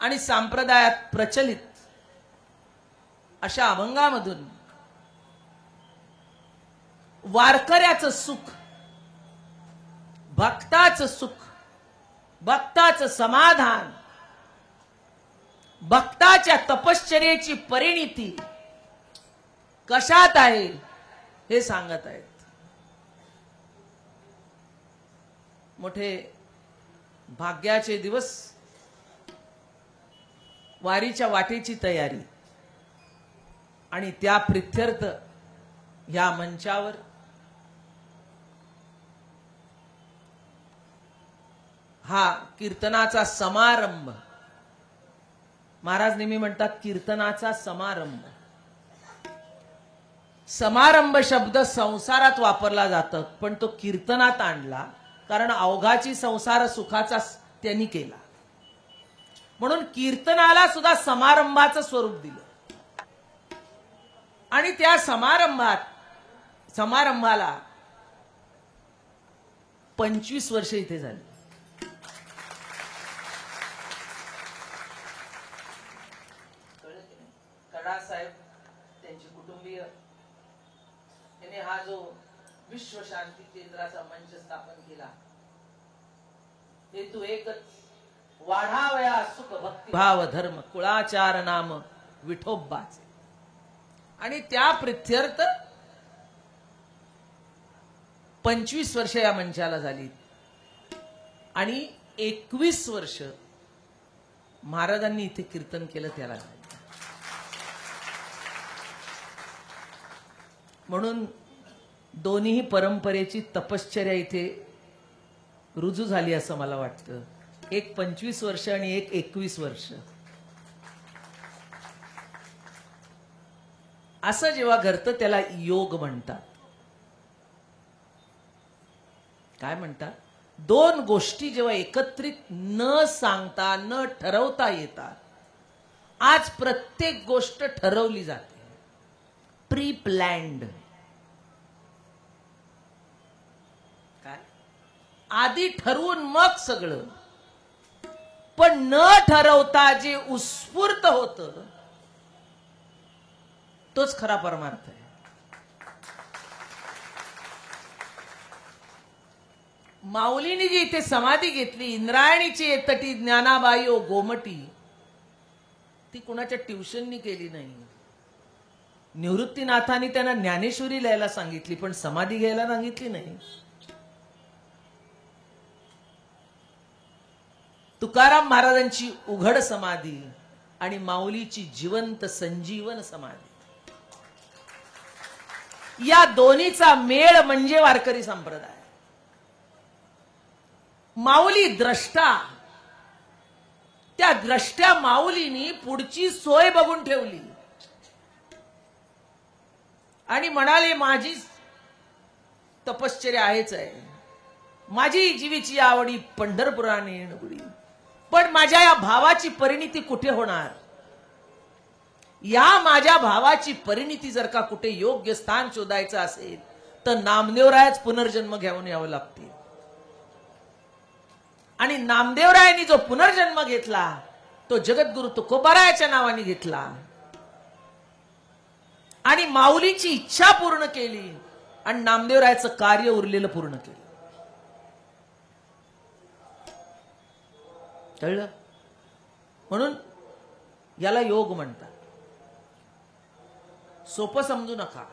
आणि संप्रदायात प्रचलित अशा अभंगामधून वारकऱ्याचं सुख, भक्ताचं सुख, भक्ताचं समाधान, भक्ताच्या तपश्चर्येची परिणिती कशात आहे हे सांगत आहेत. मोठे भाग्याचे दिवस, वारीच्या वाटेची तयारी आणि त्या प्रित्यर्थ या मंचावर हा कीर्तनाचा समारंभ. महाराज नेहमी म्हणतात कीर्तनाचा समारंभ. समारंभ शब्द संसारात वापरला जातो, पण तो कीर्तनात आणला कारण अवघाची संसार सुखाचा त्यांनी केला. म्हणून कीर्तनाला सुद्धा समारंभाचं स्वरूप दिलं. आणि त्या समारंभाला 25 वर्ष इथे झाली. साहेब, त्यांचे कुटुंबीय, त्यांनी हा जो विश्व शांती केंद्राचा मंच स्थापन केला, हेतू एकच, वाढावया सुख भक्ती भाव धर्म कुळाचार नाम विठोबाचे. आणि त्या प्रित्यर्थ 25 वर्ष या मंचाला झाली आणि 21 वर्ष महाराजांनी इथे कीर्तन केलं त्याला झाली. म्हणून दोन्ही परंपरेची तपश्चर्या इथे रुजू झाली असं मला वाटतं. एक 25 वर्ष आणि एक 21 वर्ष. असं जेव्हा घडतं त्याला योग म्हणतात. काय म्हणतात? दोन गोष्टी जेव्हा एकत्रित न सांगता न ठरवता येतात. आज प्रत्येक गोष्ट ठरवली जाते, प्री प्लॅन्ड. काय? आधी ठरवून मग सगळं. पण न ठरवता जे उत्स्फूर्त होतं तोच खरा परमार्थ आहे. माऊलीने जी इथे समाधी घेतली, इंद्रायणीची तटी ज्ञानाबाई ओ गोमटी, ती कुणाच्या ट्युशननी केली नाही. निवृत्तीनाथांनी त्यांना ज्ञानेश्वरी लिहायला सांगितली, पण समाधी घ्यायला सांगितली नाही. तुकाराम महाराजांची उघड समाधी आणि माऊलीची जिवंत संजीवन समाधी, या दोन्हीचा मेळ म्हणजे वारकरी संप्रदाय. माऊली द्रष्टा, त्या द्रष्ट्या माऊलीनी पुढची सोय बघून ठेवली आणि म्हणाले माझी तपश्चर्या आहेच आहे, माझी जीवीची आवडी पंढरपुराने येणगुडी, पण माझ्या या भावाची परिणिती कुठे होणार? या माझ्या भावाची परिणिती जर का कुठे योग्य स्थान शोधायचं असेल तर नामदेवरायच पुनर्जन्म घेऊन यावं लागते. आणि नामदेवरायांनी जो पुनर्जन्म घेतला तो जगद्गुरु तुकोबारायाच्या नावाने घेतला आणि माऊलीची इच्छा पूर्ण केली आणि नामदेवरायाचं कार्य उरलेलं पूर्ण केलं. कळलं? म्हणून याला योग म्हणतात. सोपं समजू नका.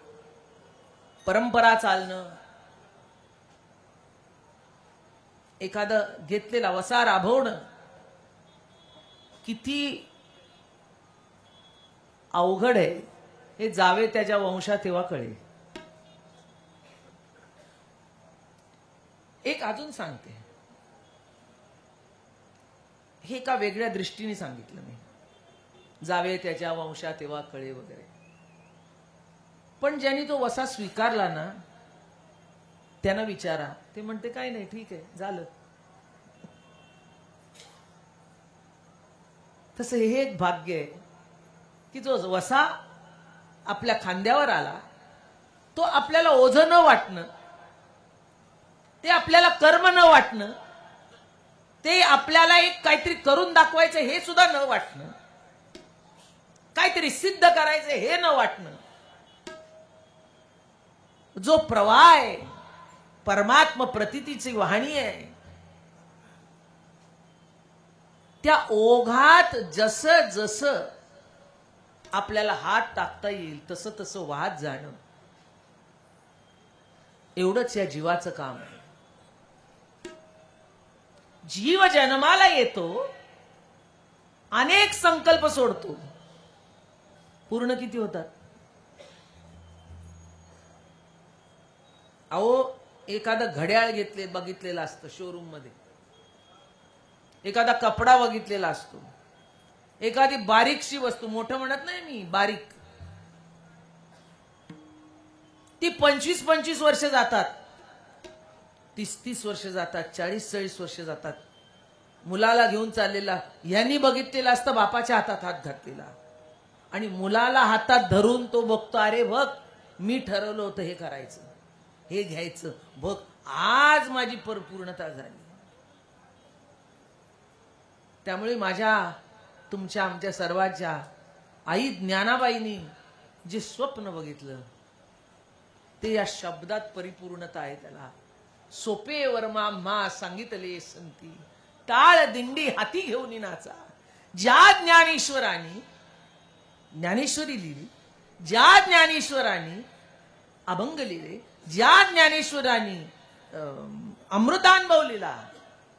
परंपरा चालणं, एखादं घेतलेला वसा राबवणं किती अवघड आहे हे जावे त्याच्या वंशात तेव्हा कळेल. एक अजून सांगते, हे एका वेगळ्या दृष्टीने सांगितलं मी, जावे त्याच्या वंशात तेव्हा कळे वगैरे. पण ज्यांनी तो वसा स्वीकारला ना त्यांना विचारा, ते म्हणते काय नाही, ठीक आहे, झालं. तसं हे एक भाग्य आहे की जो वसा आपल्या खांद्यावर आला तो आपल्याला ओझं न वाटणं, ते आपल्याला कर्म न वाटणं, ते आपल्याला एक काहीतरी करून दाखवायचं हे सुद्धा न वाटणं, काहीतरी सिद्ध करायचं हे न वाटणं, जो प्रवाह आहे, परमात्म प्रतीतीची वाहणी आहे, त्या ओघात जसं जसं आपल्याला हात टाकता येईल तसं तसं वाहत जाणं, एवढंच या जीवाचं काम आहे. जीव जन्माला येतो, अनेक संकल्प सोडतो, पूर्ण किती होतात? अहो, एखादं घड्याळ बघितलेलं असतं शोरूम मध्ये, एखादा कपडा बघितलेला असतो, एखादी बारीकशी वस्तू, मोठं म्हणत नाही मी, बारीक, ती 25-25 वर्ष जातात, 30-30 वर्ष जातात, 40-40 वर्ष जातात. मुलाला घेऊन चाललेला, यांनी बघितलेला असतं बापाच्या हातात हात घातलेला, आणि मुलाला हातात धरून तो बघतो, अरे बघ मी ठरवलं होतं हे करायचं, हे घ्यायचं, बघ आज माझी पूर्णता झाली. त्यामुळे माझ्या तुमच्या आमच्या सर्वांच्या आई ज्ञानाबाईंनी जे स्वप्न बघितलं ते या शब्दात परिपूर्णता आहे. त्याला सोपे वर्मा मा सांगितले संती, टाळ दिंडी हाती घेऊन नाचा. ज्या ज्ञानेश्वरांनी ज्ञानेश्वरी लिहिली, ज्या ज्ञानेश्वरांनी अभंग लिहिले, ज्या ज्ञानेश्वरांनी अमृतानुभव लिहिला,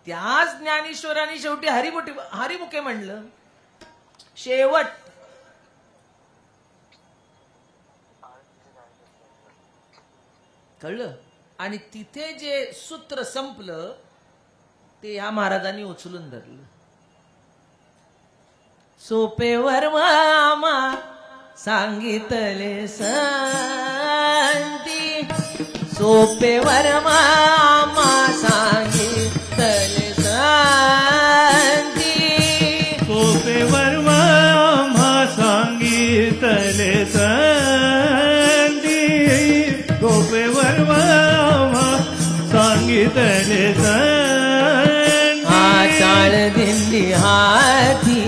त्याच ज्ञानेश्वरांनी शेवटी हरिमुखे म्हणलं. शेवट कळलं. आणि तिथे जे सूत्र संपलं ते ह्या महाराजांनी उचलून धरलं. सोपे वर्मा सांगितले संती, सोपे वर्मा सांगितले संती, सोपे वर्मा सांगितले संती, सोपे वर्मा सांगितले संती. चाळ दिंडी हाती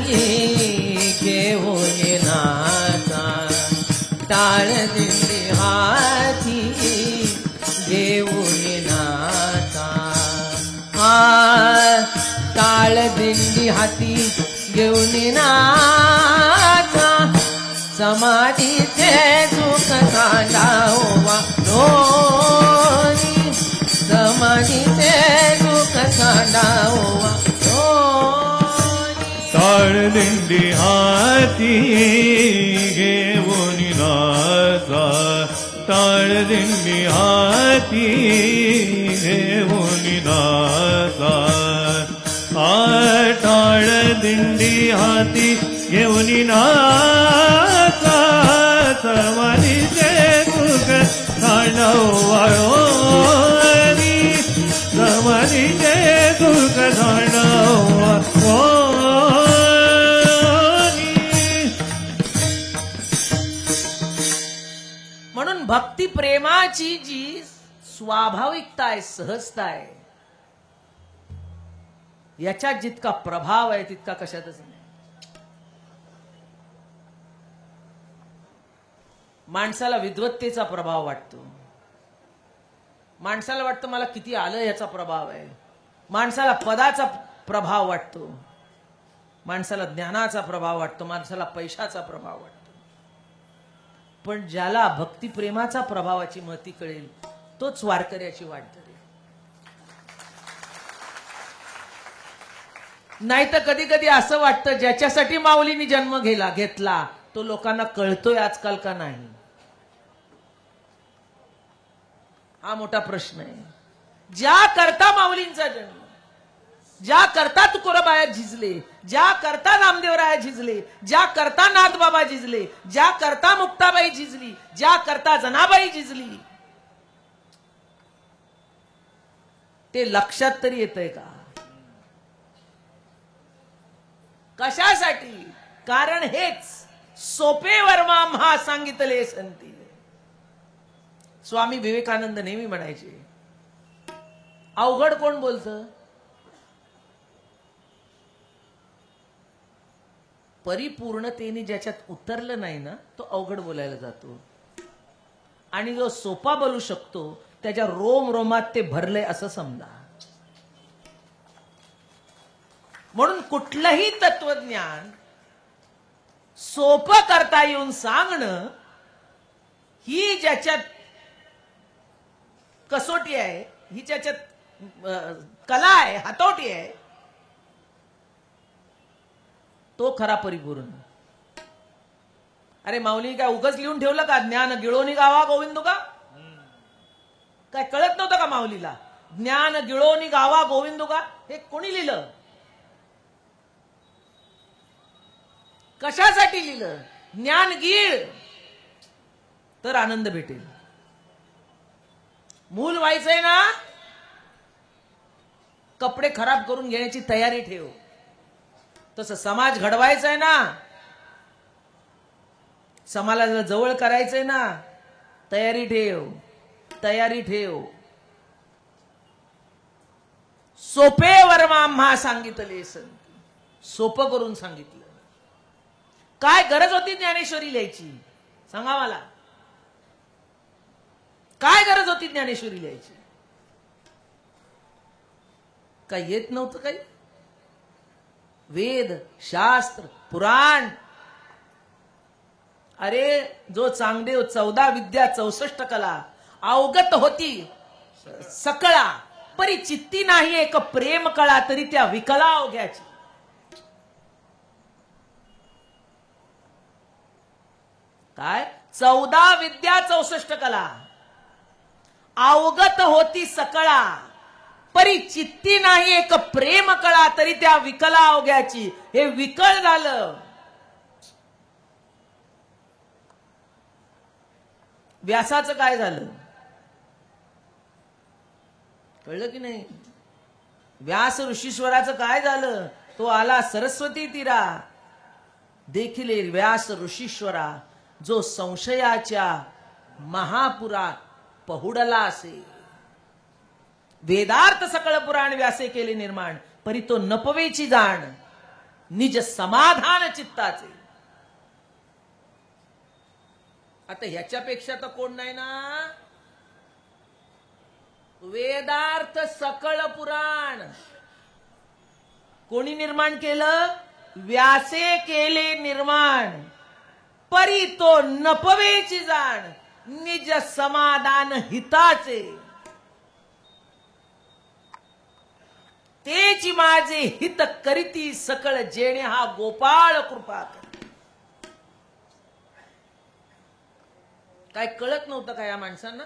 घेऊन नाचा, टाळ दिंडी हाती घेऊन नाचा. टाळ दिंडी हाती घेऊन नाचा, समाधीचे सुख सांडावा दोन्ही, समाधीचे सुख सांडावा दोन्ही. टाळ दिंडी हाती घेऊन नाचा, टाळ दिंडी हाती घेऊन नाचा. टाळ दिंडी हाती घेऊन नाचा, समाधीचे सुख सांडावा दोन्ही, समाधीचे सुख सांडावा दोन्ही. म्हणून भक्ती प्रेमाची जी स्वाभाविकता आहे, सहजता आहे, याच्यात जितका प्रभाव आहे तितका कशातच नाही. माणसाला विद्वत्तेचा प्रभाव वाटतो, माणसाला वाटतं मला किती आलं याचा प्रभाव आहे, माणसाला पदाचा प्रभाव वाटतो, माणसाला ज्ञानाचा प्रभाव वाटतो, माणसाला पैशाचा प्रभाव वाटतो. पण ज्याला भक्ती प्रेमाचा प्रभावाची महती कळेल तोच वारकऱ्याची वाट धरेल. नाही तर कधी कधी असं वाटतं ज्याच्यासाठी माऊलींनी जन्म घेतला तो लोकांना कळतोय आजकाल का नाही, हा मोठा प्रश्न आहे. ज्या करता माऊलींचा जन्म, ज्या करता तुकोराबाया झिजले, ज्या करता नामदेवराया झिजले, ज्या करता नाथबाबा झिजले, ज्या करता मुक्ताबाई झिजली, ज्या करता जनाबाई झिजली, ते लक्षात तरी येतंय का? कशासाठी? कारण हेच सोपे वर्मा महा सांगितले संती. स्वामी विवेकानंद नेहमी म्हणायचे, अवघड कोण बोलतं? परिपूर्णतेने ज्याच्यात उतरलं नाही ना तो अवघड बोलायला जातो, आणि जो सोपा बोलू शकतो त्याच्या रोम रोमात ते भरलंय असं समजा. म्हणून कुठलंही तत्वज्ञान सोपं करता येऊन सांगणं ही ज्याच्यात कसोटी आहे, ही ज्याच्यात कला आहे, हातोटी आहे, तो खरा परिपूर्ण. अरे माऊली काय उगाच लिहून ठेवलं का, ज्ञान गिळोनी गावा गोविंदो का? काय कळत नव्हतं का माऊलीला? ज्ञान गिळोनी गावा गोविंदो का हे कोणी लिहिलं? कशासाठी लिहिलं? ज्ञान गीळ तर आनंद भेटेल. मूल व्हायचंय ना, कपडे खराब करून घेण्याची तयारी ठेव. तसं समाज घडवायचंय ना, समाजाला जवळ करायचंय ना, तयारी ठेव, तयारी ठेव. सोपे वर्मा आम्हा सांगितले संत, सोपं करून सांगितलं. काय गरज होती ज्ञानेश्वरी लिहायची सांगा मला? काय गरज होती ज्ञानेश्वरी लिहायची? काय येत नव्हतं काही? वेद, शास्त्र, पुराण, अरे जो चांगदेव 14 विद्या 64 कला अवगत होती सकळा, परी चित्ती नाही एक प्रेम कळा, तरी त्या विकला अवघ्याची. काय 14 विद्या 64 कला अवगत होती सकळा, परी चित्ती नाही एक प्रेम कळा, तरी त्या विकला अवघ्याची. हे विकळ झालं. व्यासाचं काय झालं कळलं की नाही? व्यास ऋषीश्वराचं काय झालं? तो आला सरस्वती तीरा. देखिले व्यास ऋषीश्वरा, जो संशयाच्या महापुरात पहुडला असे. वेदार्थ सकळ पुराण व्यासे केले निर्माण, परी तो नपवेची जाण, निज समाधान चित्ताचे. आता ह्याच्यापेक्षा तर कोण नाही ना. वेदार्थ सकळ पुराण कोणी निर्माण केलं? व्यासे केले निर्माण, परी तो नपवेची जाण, निज समाधान हिताचे. तेची माझे हित करीती सकळ, जेणे हा गोपाळ कृपा. काय कळत नव्हतं का या माणसांना?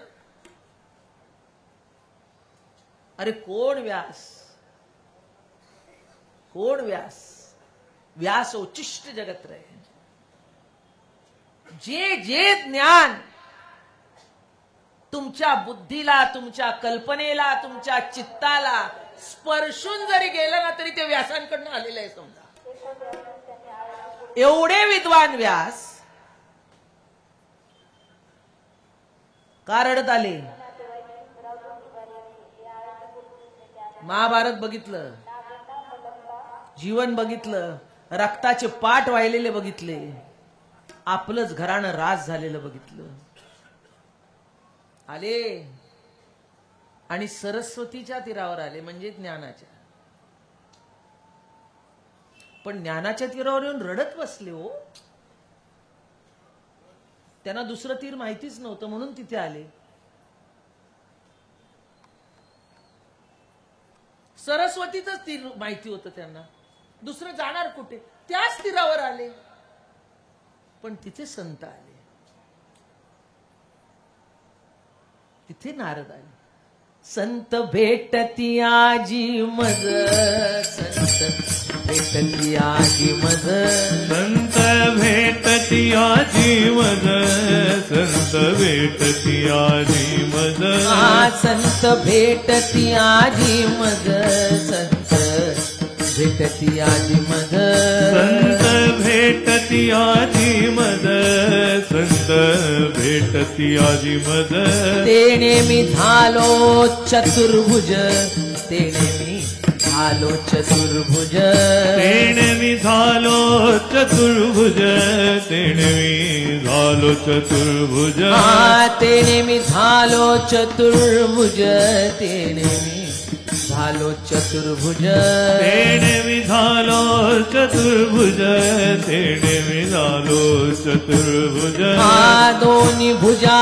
अरे कोण व्यास, कोण व्यास? व्यास उच्चिष्ट जगत रहे. जे जे ज्ञान तुमच्या बुद्धीला, तुमच्या कल्पनेला, तुमच्या चित्ताला स्पर्शून जरी गेलं ना, तरी ते व्यासांकडनं आलेलं आहे समजा. एवढे विद्वान व्यास का रडत आले? महाभारत बघितलं, जीवन बघितलं, रक्ताचे पाट वाहिलेले बघितले, आपलंच घराणं राज झालेलं बघितलं. आले आणि सरस्वतीच्या तीरावर आले, म्हणजे ज्ञानाच्या. पण ज्ञानाच्या तीरावर येऊन रडत बसले हो. त्यांना दुसरं तीर माहितीच नव्हतं म्हणून तिथे आले. सरस्वतीचंच तीर माहिती होतं त्यांना, दुसरं जाणार कुठे? त्याच तीरावर आले. पण तिथे संत आले, तिथे नारद आले. संत भेटती आजी मज, संत भेटती आजी मज, संत भेटती आजी मज, संत भेटती आजी मज. संत भेटती आजी मज, संत भेटती आजी मज, संत भेटती आजी मज, संत भेटती आजी मज. तेणे मी झालो चतुर्भुज, तेणे मी झालो चतुर्भुज तेणे मी झालो चतुर्भुज तेणे मी झालो चतुर्भुज तेणे मी झालो चतुर्भुज तेणे मी झालो चतुर्भुज तेणे मी झालो चतुर्भुज तेणे मी झालो चतुर्भुज दोन्ही भुजा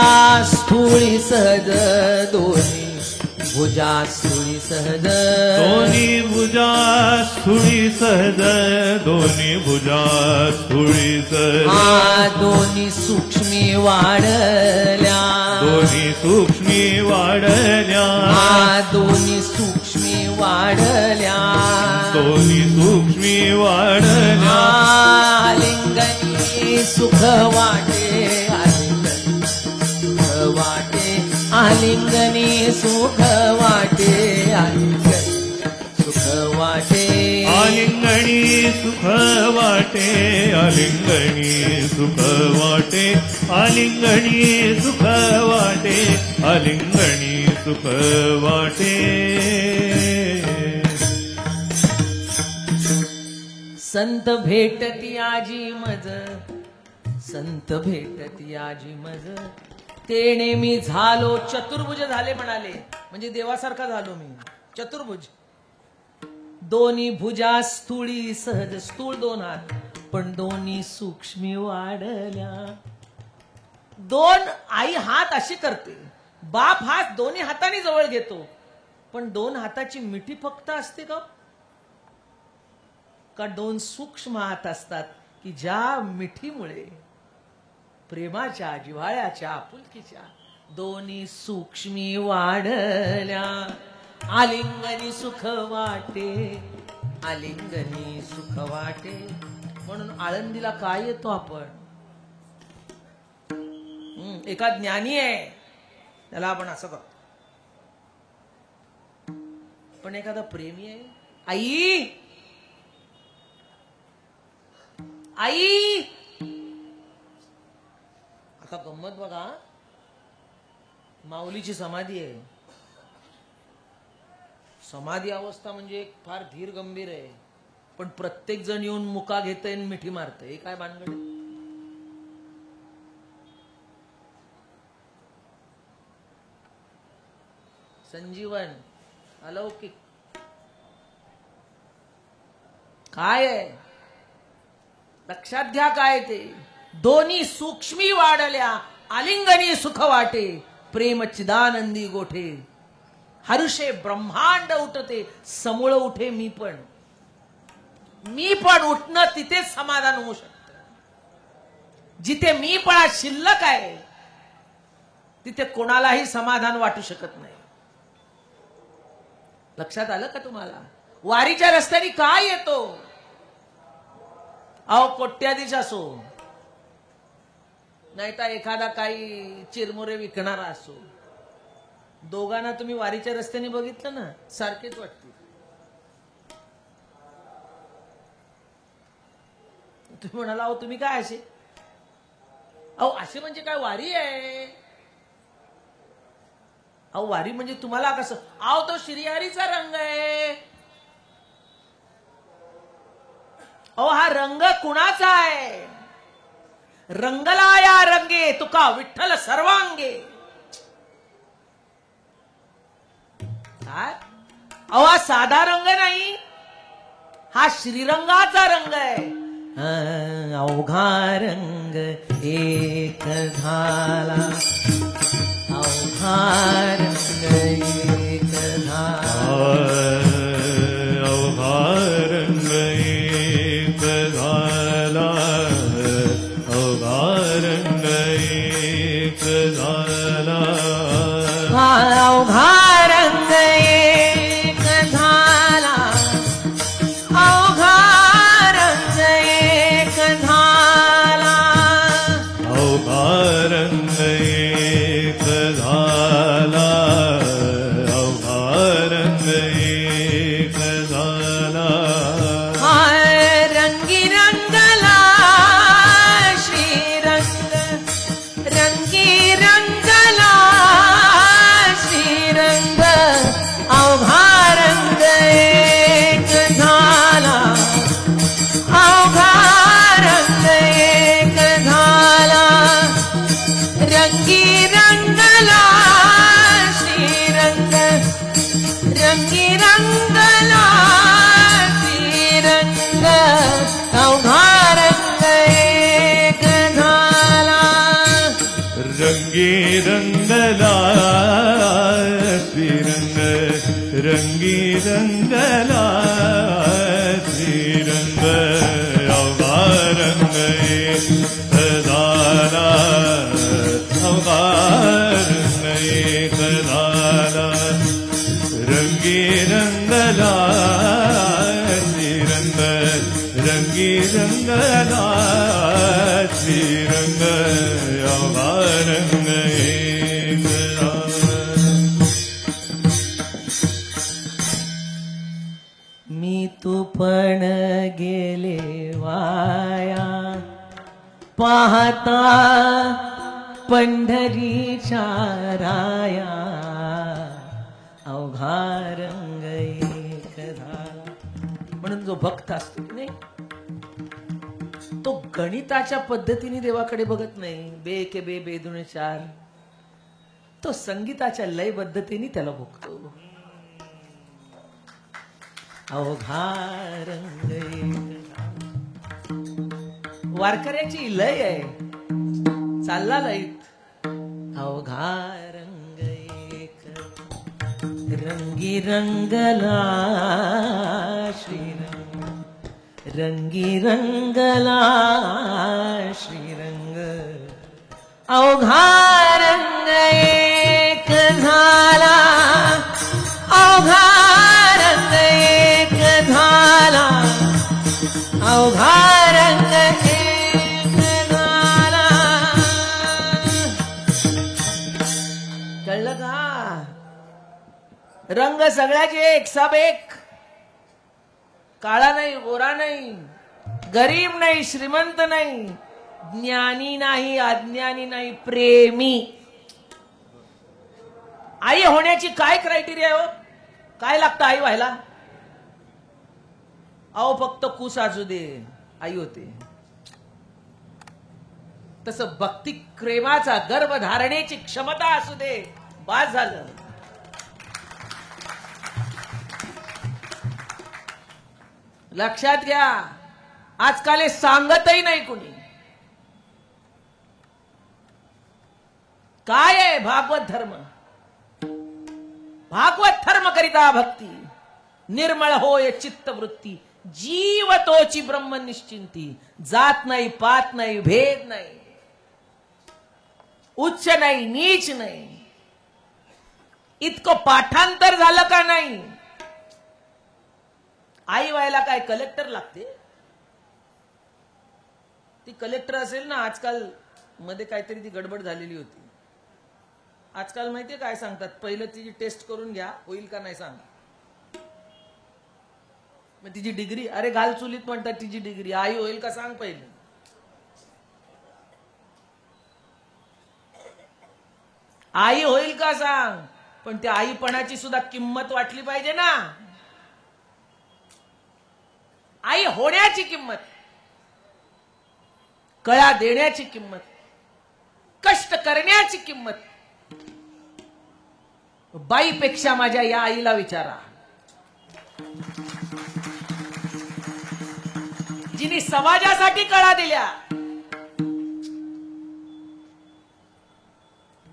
स्थूळी सहज दोन्ही भुजा स्थूळी सहज दोन्ही भुजा स्थूळी सहज दोन्ही भुजा स्थूळी सहज दोन्ही सूक्ष्मी वाढल्या दोन्ही सूक्ष्मी वाढल्या दोन्ही सूक्ष्मी वाढल्या दोन्ही सूक्ष्मी वाढल्या आलिंगनी सुख वाटे आलिंगनी सुख वाटे आलिंगनी सुख वाटे आलिंगनी सुख वाटे आलिंगणी सुख वाटे आलिंगणी सुख वाटे आलिंगणी सुख वाटे आलिंगणी सुख वाटे संत भेटती आजी मज संत भेटती आजी मज तेणे मी झालो चतुर्भुज झाले म्हणाले म्हणजे देवासारखा झालो मी चतुर्भुज दोन्ही भुजा स्थूळी सहज स्थूळ दोन हात पण दोन्ही सूक्ष्मी वाढल्या दोन आई हात अशी करते बाप हात दोन्ही हाताने जवळ घेतो पण दोन हाताची मिठी फक्त असते का दोन सूक्ष्म हात असतात की ज्या मिठीमुळे प्रेमाच्या जिव्हाळ्याच्या आपुलकीच्या दोन्ही सूक्ष्मी वाढल्या आलिंगनी सुख वाटे आलिंगनी सुख वाटे म्हणून आळंदीला काय येतो आपण एका ज्ञानी आहे त्याला आपण असं करतो पण एखादा प्रेमी आहे आई आई आता गंमत बघा माऊलीची समाधी आहे समाधी अवस्था म्हणजे एक फार धीर गंभीर आहे पण प्रत्येक जण येऊन मुका घेतय आणि मिठी मारतय हे काय भानगड आहे? संजीवन अलौकिक काय आहे लक्षात घ्या काय ते दोन्ही सूक्ष्मी वाढल्या आलिंगनी सुख वाटे प्रेम चिदानंदी गोठे हर्षे ब्रह्मांड उठते समूळ उठे मी पण उठणं तिथेच समाधान होऊ शकतं जिथे मी पण शिल्लक आहे तिथे कोणालाही समाधान वाटू शकत नाही लक्षात आलं का तुम्हाला वारीच्या रस्त्याने काय येतो अहो कोट्याधीश असो नाहीतर एखादा काही चिरमुरे विकणारा असो दोघांना तुम्ही वारीच्या रस्त्याने बघितलं ना सारखेच वाटते तुम्ही म्हणाला अहो तुम्ही काय असे अहो असे म्हणजे काय वारी आहे अहो वारी म्हणजे तुम्हाला कसं अहो तो श्रीहरीचा रंग आहे अहो हा रंग कुणाचा आहे रंगला या रंगे तुका विठ्ठल सर्वांगे काय अहो हा साधा रंग नाही हा श्रीरंगाचा रंग आहे अवघा रंग एक झाला अवघा रंग एक झाला अवघा रंग एक झाला अवघा रंग एक झाला अवघा रंग एक झाला अवघा रंग एक झाला अवघा रंग एक झाला अवघा रंग एक झाला रंगी रंगला रंगला श्रीरंग रंगी रंगला श्रीरंग अवघा रंग एक झाला अवघा रंग एक झाला रंगी रंगला श्रीरंग रंगी रंगला श्रीरंग अवघा रंग एक झाला. मी तू पण गेले वाया पाहता पंढरीच्या राया अवघा रंग एक झाला. म्हणून जो भक्त असतो की नाही तो गणिताच्या पद्धतीने देवाकडे बघत नाही. बे के बे बे दुणे चार. तो संगीताच्या लयबद्धतेने त्याला भोगतो. अवघा रंग एक झाला. वारकऱ्याची लय आहे चालला लयत. अवघा रंग एक रंगी रंगला श्रीरंग रंगी रंगला श्रीरंग अवघा रंग एक झाला अवघा रंग एक झाला अवघा रंग एक झाला. कळलं का? रंग सगळ्याचे एक सब एक. काळा नाही गोरा नाही गरीब नाही श्रीमंत नाही ज्ञानी नाही अज्ञानी नाही प्रेमी. आई होण्याची काय क्रायटेरिया हो? काय लागतं आई व्हायला? अहो फक्त कुस असू दे आई होते. तसं भक्ती प्रेमाचा गर्भ धारणेची क्षमता असू दे बास झालं. लक्षात घ्या आजकाल हे सांगतही नाही कोणी. काय आहे भागवत धर्म? भागवत धर्म करिता भक्ती निर्मळ होय चित्तवृत्ती जीव तोची ब्रह्म निश्चिंती. जात नाही पात नाही भेद नाही उच्च नाही नीच नाही. इतकं पाठांतर झालं का नाही? आई व्हायला काय कलेक्टर लागते? ती कलेक्टर असेल ना. आजकाल मध्ये काहीतरी ती गडबड झालेली होती. आजकाल माहितीये काय सांगतात? पहिलं तिची टेस्ट करून घ्या होईल का नाही सांगा. मग तिची डिग्री अरे घाल चुलीत म्हणतात. तिची डिग्री आई होईल का सांग पहिलं. आई होईल का सांग. पण त्या आईपणाची सुद्धा किंमत वाटली पाहिजे ना. आई होण्याची किंमत कळा देण्याची किंमत कष्ट करण्याची किंमत. बाईपेक्षा माझ्या या आईला विचारा जिने समाजासाठी कळा दिल्या.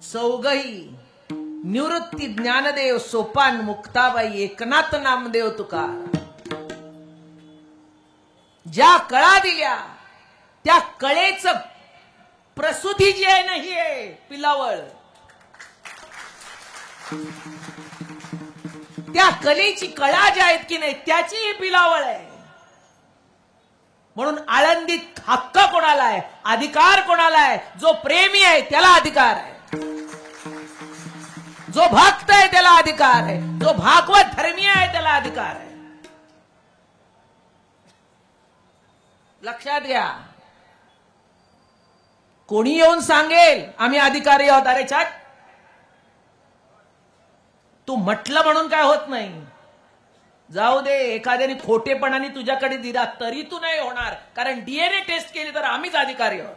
चौघही निवृत्ती ज्ञानदेव सोपान मुक्ताबाई एकनाथ नामदेव तुकार ज्या कळा दिल्या त्या कळेच प्रसूती जी आहे नाही आहे पिलावळ. त्या कलेची कळा ज्या आहेत की नाही त्याची पिलावळ आहे. म्हणून आळंदीत हक्क कोणाला आहे अधिकार कोणाला आहे? जो प्रेमी आहे त्याला अधिकार आहे. जो भक्त आहे त्याला अधिकार आहे. जो भागवत धर्मीय आहे त्याला अधिकार आहे. लक्षात घ्या. कोणी येऊन सांगेल आम्ही अधिकारी आहोत अरे छाट तू म्हटलं म्हणून काय होत नाही. जाऊ दे एखाद्याने खोटेपणाने तुझ्याकडे दिला तरी तू नाही होणार. कारण डीएनए टेस्ट केली तर आम्हीच अधिकारी आहोत.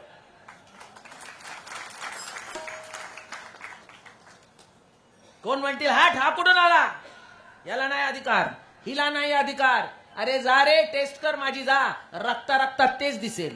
कोण म्हणतील हा कुठून आला याला नाही अधिकार हिला नाही अधिकार. अरे जा रे टेस्ट कर माझी जा. रक्ता रक्तात तेच दिसेल.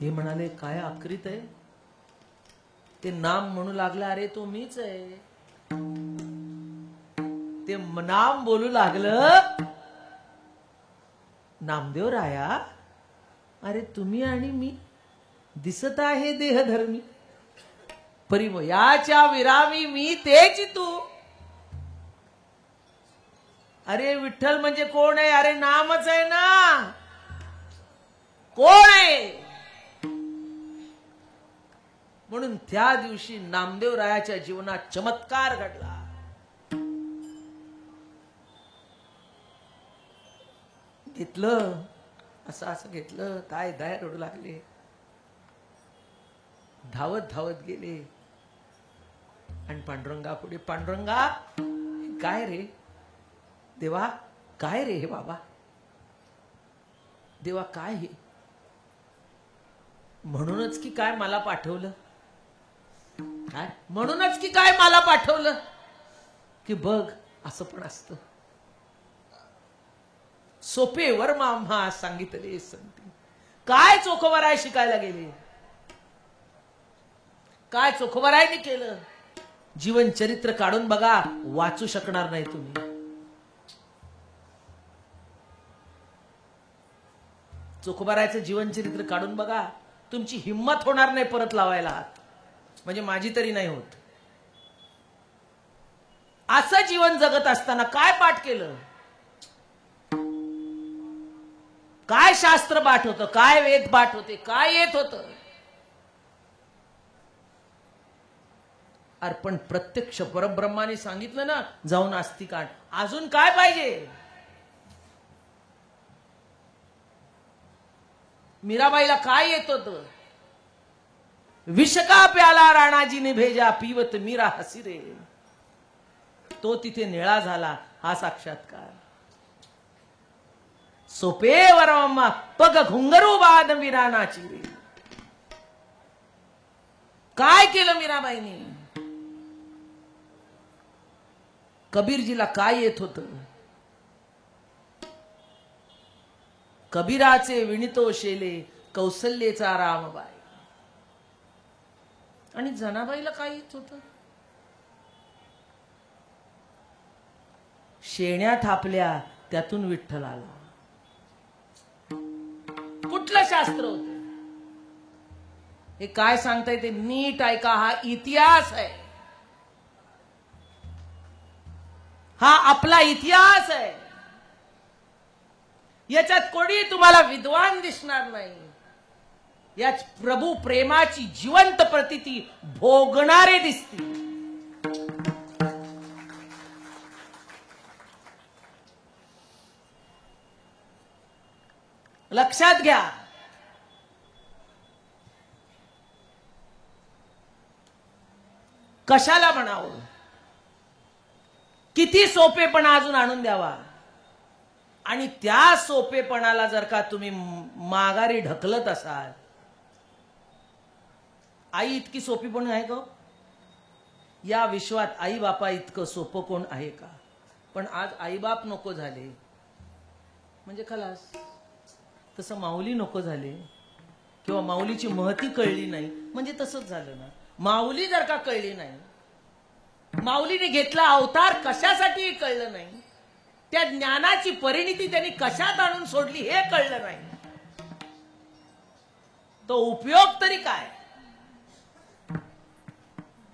हे म्हणाले काय आकृत आहे, ते नाम म्हणू लागला, अरे तो मीच आहे. ते नाम बोलू लागलं, नामदेव राया, अरे तुम्ही आणि मी दिसत आहे देहधर्मी, परिमयाच्या विरामी मी तेच तू. अरे विठ्ठल म्हणजे कोण आहे, अरे नामच आहे ना, कोण आहे. म्हणून त्या दिवशी नामदेव रायाच्या जीवनात चमत्कार घडला. घेतलं असं असं घेतलं, काय दाय रडू लागले, धावत धावत गेले आणि पांडुरंगा पुढे, पांडुरंगा काय रे देवा, काय रे हे बाबा, देवा काय हे, म्हणूनच की काय मला पाठवलं, काय म्हणूनच की काय मला पाठवलं, की बघ असं पण असतं. सोपे वर्मा आम्हा सांगितले संती. काय चोखवराय शिकायला गेले, काय चोखवरायने केलं. जीवन चरित्र काढून बघा, वाचू शकणार नाही तुम्ही. चोखोबारायचं जीवन चरित्र काढून बघा, तुमची हिंमत होणार नाही परत लावायला हात, म्हणजे माझी तरी नाही होत. असं जीवन जगत असताना काय पाठ केलं, काय शास्त्र पाठ होतं, काय वेद पाठ होते, काय येत होतं. अर्पण प्रत्यक्ष परब्रह्माने सांगितलं ना, जाऊन आस्तिक आण, अजून काय पाहिजे. मीराबाईला काय येत होतं, विष का प्याला राणाजीने भेजा, पीवत मीरा हसिरे. तो तिथे निळा झाला, हा साक्षात्कार. सोपे वरम्मा पग घुंगरू बाद मीरानाची रे. काय केलं मीराबाईने, कबीरजीला काय येत होतं, कबीराचे विणितो शेले, कौसल्येचा रामबाई. आणि जनाबाईला काय येत होतं, शेण्या थापल्या त्यातून विठ्ठल आला. कुठलं शास्त्र होतं हे काय सांगताय ते नीट ऐका. हा इतिहास आहे, हा आपला इतिहास आहे. याच्यात कोणी तुम्हाला विद्वान दिसणार नाही. या प्रभू प्रेमाची जिवंत प्रतीती भोगणारे दिसतील. लक्षात घ्या. कशाला म्हणावं, किती सोपेपणा अजून आणून द्यावा. आणि त्या सोपेपणाला जर का तुम्ही माघारी ढकलत असाल, आई इतकी सोपी पण आहे का या विश्वात, आई बापा इतकं सोपं कोण आहे का. पण आज आई बाप नको झाले म्हणजे खलास. तसं माऊली नको झाले किंवा माऊलीची महती कळली नाही म्हणजे तसंच झालं ना. माऊली जर का कळली नाही, माऊलीने घेतला अवतार कशासाठी कळलं नाही, त्या ज्ञानाची परिणिती त्यांनी कशात आणून सोडली हे कळलं नाही, तो उपयोग तरी काय.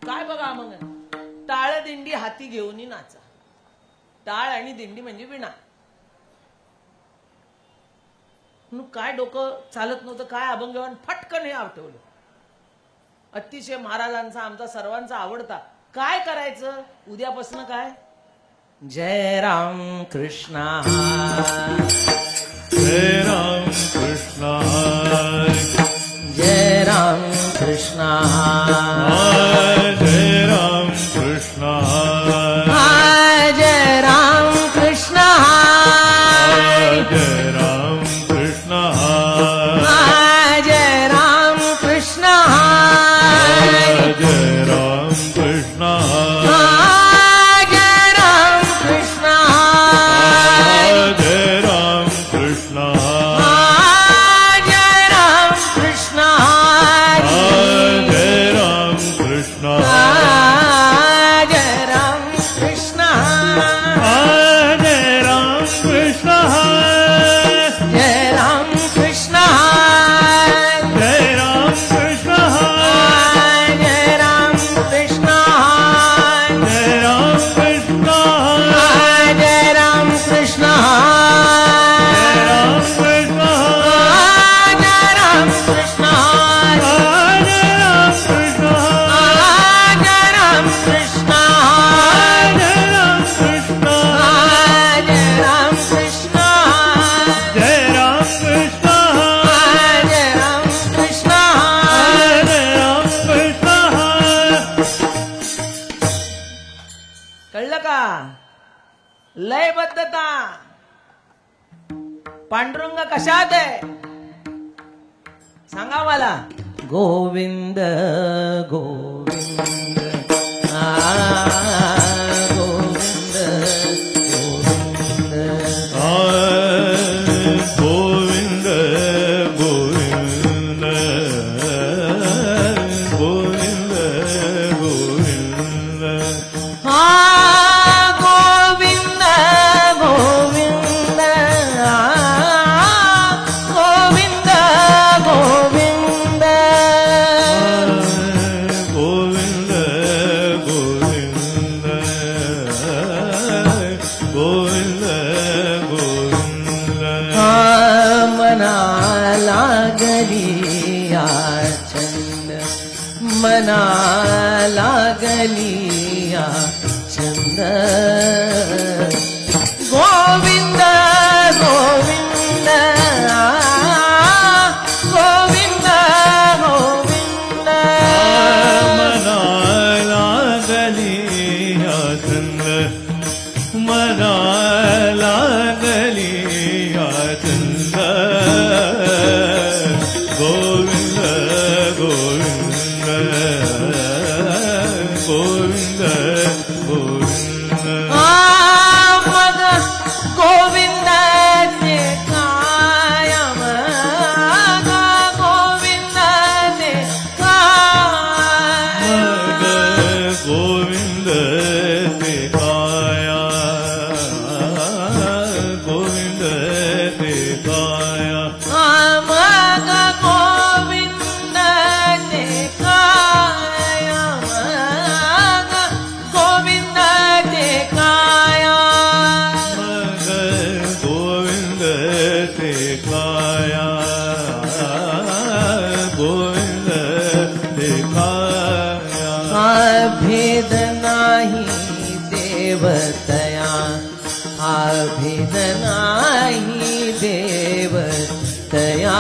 काय बघा मग, टाळ दिंडी हाती घेऊन नाचा. टाळ आणि दिंडी म्हणजे विणा. काय डोकं चालत नव्हतं, काय अभंगवान फटकन हे आठवलं. अतिशय महाराजांचा आमचा सर्वांचा आवडता. काय करायचं उद्यापासून, काय जय राम कृष्णा जय राम कृष्णा जय राम कृष्णा जय राम कृष्णा जय राम कृष्णा जय राम कृष्णा जय राम कृष्णा जय राम कृष्णा जय राम कृष्णा जय राम जय राम कृष्ण जय राम कृष्ण जय राम कृष्ण जय राम कृष्ण जय राम कृष्ण जय राम कृष्ण कळलं का? लयबद्धता. पांडुरंग कशात आहे सांगा मला. गोविंद गोविंद गोविंद गोविंद गोविंद गोविंद गोविंद गोविंद हा गोविंद गोविंद गोविंद गोविंद गोविंद गोविंद गोविंद गोविंद मना लागली या छंद मना लागली या छंद गोविंद गोविंद गोविंद गोविंद मना लागली या छंद मना लागली या छंद गोविंद गोविंद गोविंद गोविंद मग गोविंदाचे काय मग गोविंदाचे काय गोविंद ते काया गोविंद ते काया मग गोविंदाचे काय मग गोविंदाचे काय मग गोविंद ते काया गोविंद ते काया भेद नाही देवतया भेद नाही देवतया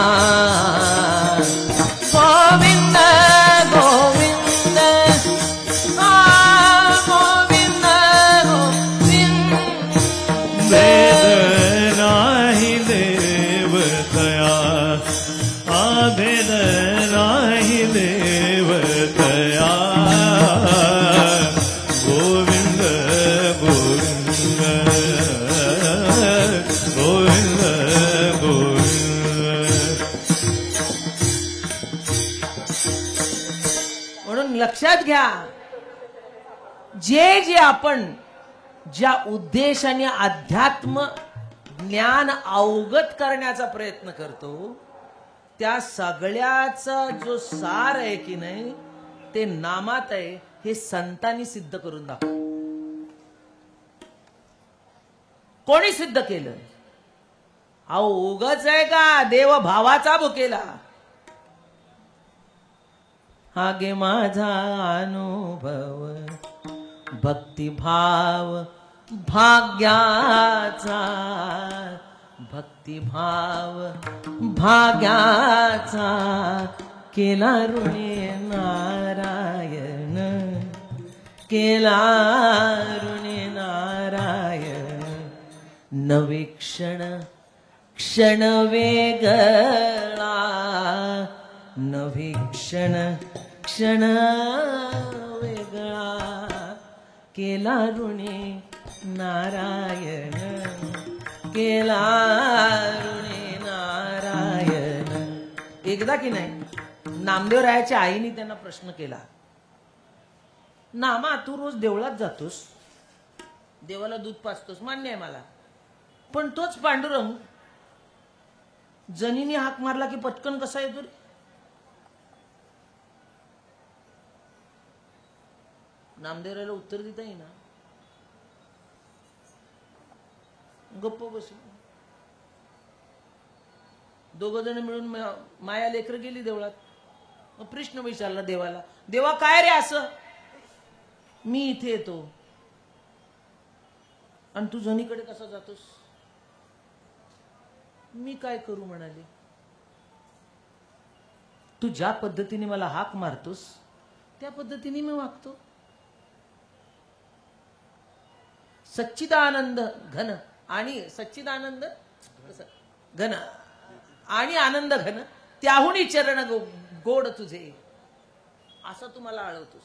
गोविंद गोविंद गोविंद गोविंद भेद नाही देवतया भेद नाही देवतया गोविंद गोविंद गोविंद गोविंद म्हणून लक्षात घ्या जे जे आपण ज्या उद्देशाने अध्यात्म ज्ञान अवगत करण्याचा प्रयत्न करतो त्या सगळ्याचा जो सार आहे की नाही ते नामात आहे हे संतांनी सिद्ध करून दाखव. कोणी सिद्ध केलं? अहो उगाच आहे का देव भावाचा भुकेला. हा गे माझा अनुभव भक्तिभाव भाग्याचा भक्तिभाव भाग्याचा केला ऋणी नारायण केला ऋणी नारायण. नवीक्षण क्षण वेगळा नवीक्षण क्षण वेगळा केला ऋणी नारायण केला ऋणी नारायण. एकदा की नाही नामदेवरायाच्या आईने त्यांना प्रश्न केला, नामा तू रोज देवळात जातोस, देवाला दूध पाजतोस, मान्य आहे मला, पण तोच पांडुरंग जनीने हाक मारला की पटकन कसा येतो रे? नामदेवराला उत्तर देता येईना, गप्प बसू. दोघ जण मिळून माया लेकर गेली देवळात. मग प्रश्न विचारला देवाला, देवा काय रे असं? मी इथे येतो आणि तू जणीकडे कसा जातोस? मी काय करू म्हणाले. तू ज्या पद्धतीने मला हाक मारतोस त्या पद्धतीने मी वागतो. सच्चिदानंद घन आणि सच्चिदानंद घन आणि आनंद घन त्याहुनी चरण गोड तुझे, असं तू मला आळवतोस.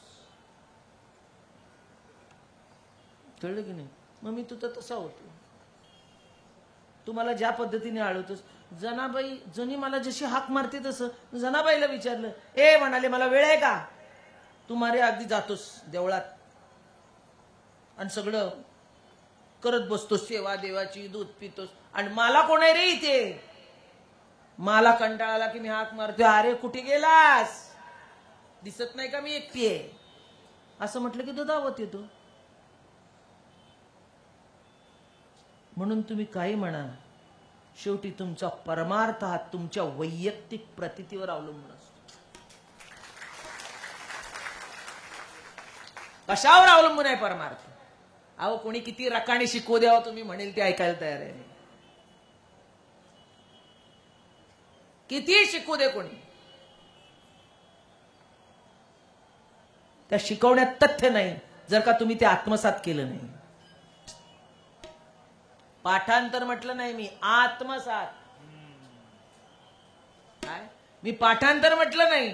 कळलं की नाही? मग मी तुझा तसा होतो. तू मला ज्या पद्धतीने आळवतोस. जनाबाई जनी मला जशी हाक मारते तसं जनाबाईला विचारलं, ए म्हणाले मला वेळ आहे का? तू मारे अगदी जातोस देवळात आणि सगळं करत बसतोस, सेवा देवाची, दूध पितोस, आणि मला कोण आहे रे इथे? मला कंटाळा आला की मी हाक मारतोय, अरे कुठे गेलास? दिसत नाही का मी एकटी आहे? असं म्हटलं की तो धावत येतो. म्हणून तुम्ही काही म्हणा, शेवटी तुमचा परमार्थ हा तुमच्या वैयक्तिक प्रतितीवर अवलंबून असतो. कशावर अवलंबून आहे परमार्थ? अहो कोणी किती रकाने शिकवू द्यावं, तुम्ही म्हणेल ते ऐकायला तयार आहे. किती शिकू दे कोणी, त्या शिकवण्यात तथ्य नाही जर का तुम्ही ते आत्मसात केलं नाही. पाठांतर म्हटलं नाही मी, आत्मसात. काय? मी पाठांतर म्हटलं नाही.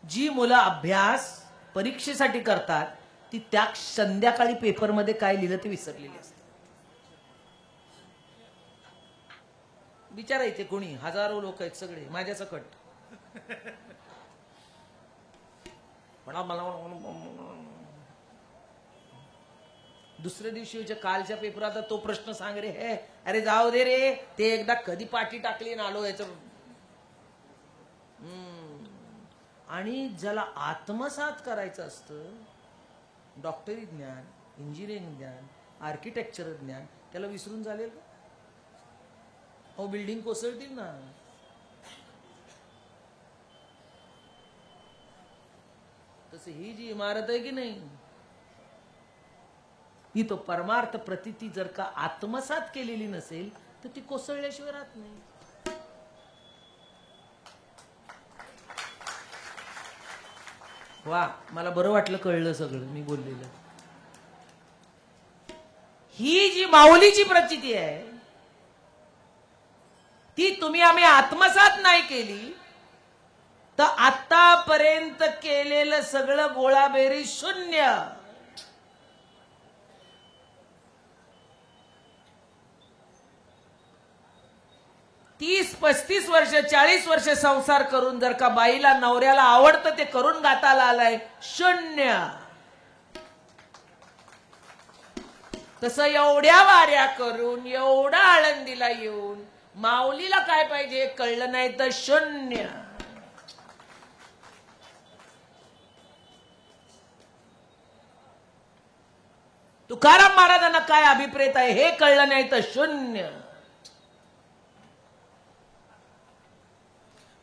जी मुलं अभ्यास परीक्षेसाठी करतात ती त्या संध्याकाळी पेपरमध्ये काय लिहिलं ते विसरलेली असते. विचारायचे कोणी, हजारो लोक आहेत सगळे माझ्या सकट. पण मला दुसऱ्या दिवशी कालच्या पेपरात तो प्रश्न सांग रे, हे अरे जाऊ दे रे, ते एकदा कधी पाठी टाकली ना आलो याच. आणि ज्याला आत्मसात करायचं असतं, डॉक्टरी ज्ञान, इंजिनिअरिंग ज्ञान, आर्किटेक्चर ज्ञान, त्याला विसरून झाले का? अहो बिल्डिंग कोसळतील ना. तस ही जी इमारत आहे की नाही, ही तो परमार्थ प्रतिती जर का आत्मसात केलेली नसेल तर ती कोसळल्याशिवाय राहत नाही. वा, मला बरं वाटलं, कळलं सगळं मी बोललेलं. ही जी माऊलीची प्रचिती आहे ती तुम्ही आम्ही आत्मसात नाही केली तर आतापर्यंत केलेलं सगळं गोळाबेरी शून्य. तीस 35 वर्ष 40 वर्ष संसार करून जर का बाईला नवऱ्याला आवडतं ते करून गाताला आलाय, शून्य. तसं एवढ्या वाऱ्या करून एवढा आळंदीला येऊन माऊलीला काय पाहिजे कळलं नाही तर शून्य. तुकाराम महाराजांना काय अभिप्रेत आहे हे कळलं नाही तर शून्य.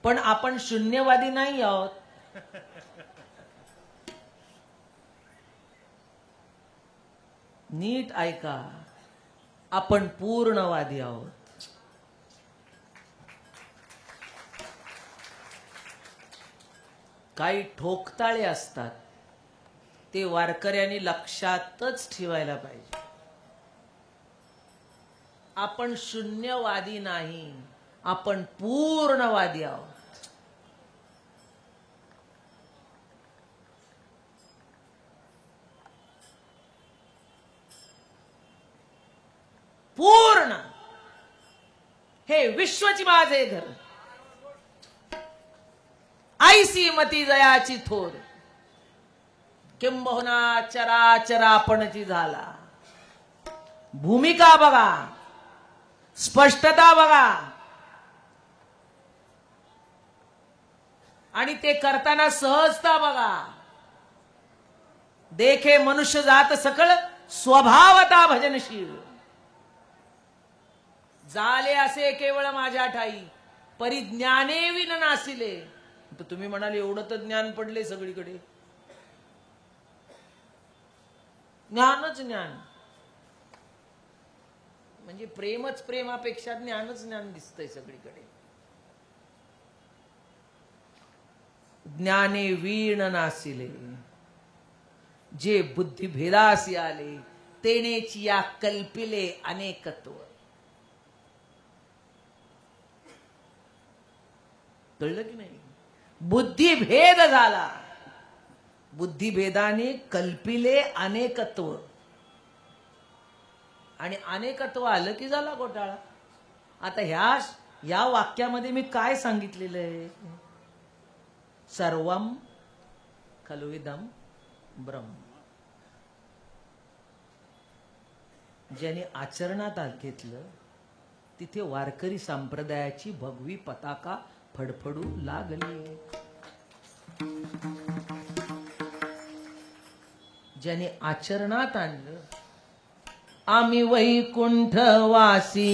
पण आपण शून्यवादी नाही आहोत. नीट ऐका, आपण पूर्णवादी आहोत. काही ठोकताळे असतात ते वारकऱ्यांनी लक्षातच ठेवायला पाहिजे. आपण शून्यवादी नाही, आपण पूर्णवादी आहोत. पूर्ण. हे विश्वची माझे घर, ऐसी मती जयाची थोर, किंबहुना चराचर आपणची झाला. भूमिका बघा, स्पष्टता बघा, आणि ते करताना सहजता बघा. देखे मनुष्य जात सकळ स्वभावता भजनशील. झाले असे केवळ माझ्या ठाई परिज्ञाने विन नासिले. तर तुम्ही म्हणाले एवढं तर ज्ञान पडले सगळीकडे. ज्ञानच ज्ञान म्हणजे प्रेमच प्रेमापेक्षा ज्ञानच ज्ञान दिसतंय सगळीकडे. ज्ञाने वीण नासिले जे बुद्धी भेदासी आले तेनेची या कल्पिले अनेकत्व. कळलं की नाही? बुद्धिभेद झाला, बुद्धिभेदाने कल्पिले अनेकत्व, आणि अनेकत्व आलं की झाला घोटाळा. आता या वाक्यामध्ये मी काय सांगितलेलं आहे? सर्वम खलु इदं ब्रह्म. ज्याने आचरणात घेतलं तिथे वारकरी संप्रदायाची भगवी पताका फडफडू लागली. ज्याने आचरणात आणलं, आम्ही वैकुंठवासी,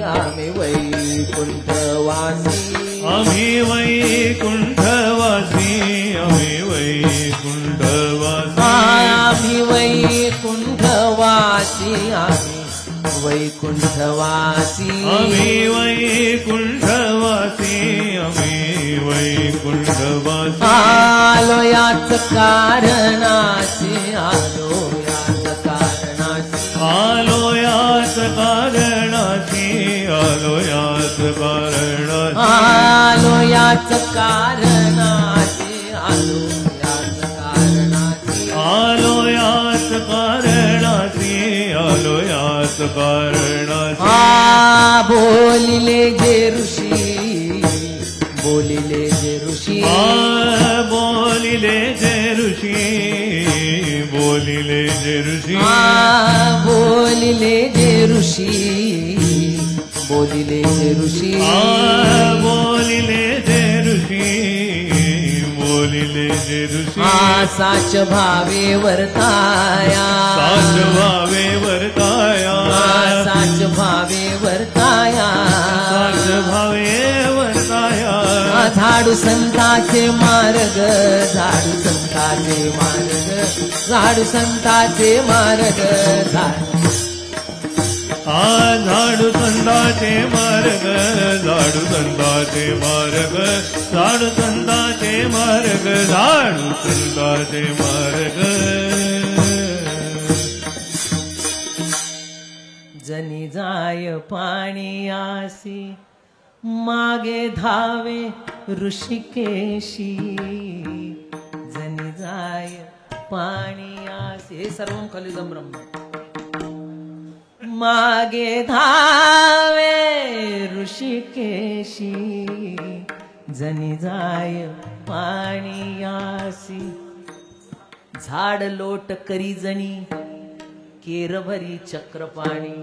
आम्ही वैकुंठवासी, आम्ही वैकुंठवासी, आम्ही वैकुंठवासी, आम्ही वैकुंठवासी, आम्ही वैकुंठवासी, आम्ही वैकुंठवासी, आम्ही वैकुंठवासी. आलो याच कारणासी, आलो याच कारणासी, आलो याच कारणासी, आलो याच कारणासी, आलो याच कारणासी, आलो याच कारणासी, आलो याच कारणासी, आलो याच कारणासी. बोलिले जे ऋषी, बोलिले जे ऋषी, बोलिले जे ऋषी, बोलिले जे ऋषी, बोलिले जे ऋषी, बोलिले जे ऋषी, बोलिले जे ऋषी, बोलिले जे ऋषी. साच भावे वर्ताया, साच भावे वर्ताया, साच भावे वर्ताया, साच भावे वर्ताया. झाडू संताचे मार्ग, झाडू संताचे मार्ग, झाडू संताचे मार्ग, झाडू संताचे मार्ग, झाडू संताचे मार्ग, झाडू संताचे मार्ग, झाडू संताचे मार्ग. जनी जाय पाणीयासी, मागे धावे ऋषिकेशी. जनी जाय पाणीयासी, हे सर्व खलु इदं ब्रह्म. मागे धावे ऋषिकेशी, जनी जाय पाणीयासी. झाड लोट करी जणी केरभरी चक्रपाणी,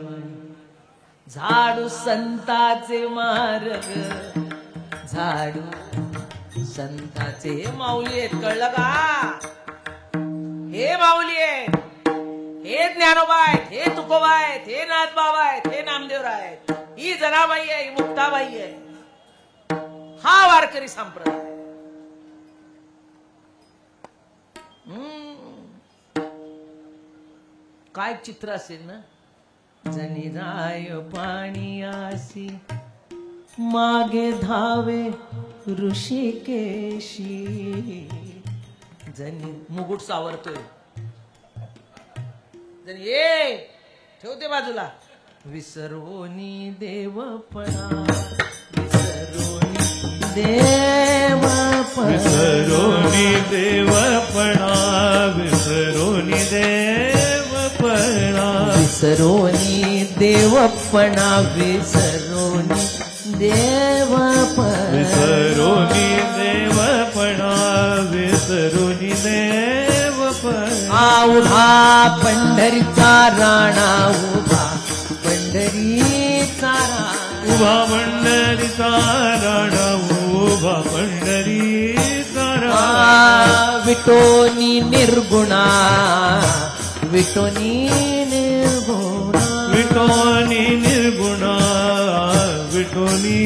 झाडू संताचे मार्ग, झाडू संताचे. हे माऊली आहेत, कळलं का? हे माऊली आहेत, हे ज्ञानोबा आहेत, हे तुकोबा आहेत, हे नाथबाबा आहेत, हे नामदेवराय आहेत, ही जनाबाई आहे, ही मुक्ताबाई आहे. हा वारकरी संप्रदाय. काय चित्र असेल ना? जनी जाय पाणीयासी, मागे धावे ऋषिकेशी. जनी मुकुट सावरतोय, जनी ये ठेवते बाजूला. विसरोनी देवपणा, विसरोनी देवपणा, विसरोनी देवपणा, विसरोनी देवपणा, विसरोनी देवपणा, विसरोनी देवपणा, विसरोनी देवपणा, विसरोनी देवपणा. उभा पंढरीचा राणा, उभा पंढरीचा राणा, उभा पंढरीचा राणा, उभा पंढरीचा राणा. विटोनी निर्गुणा, विटोनी निर्गुणा, विटोनी निर्गुणा, विटोनी.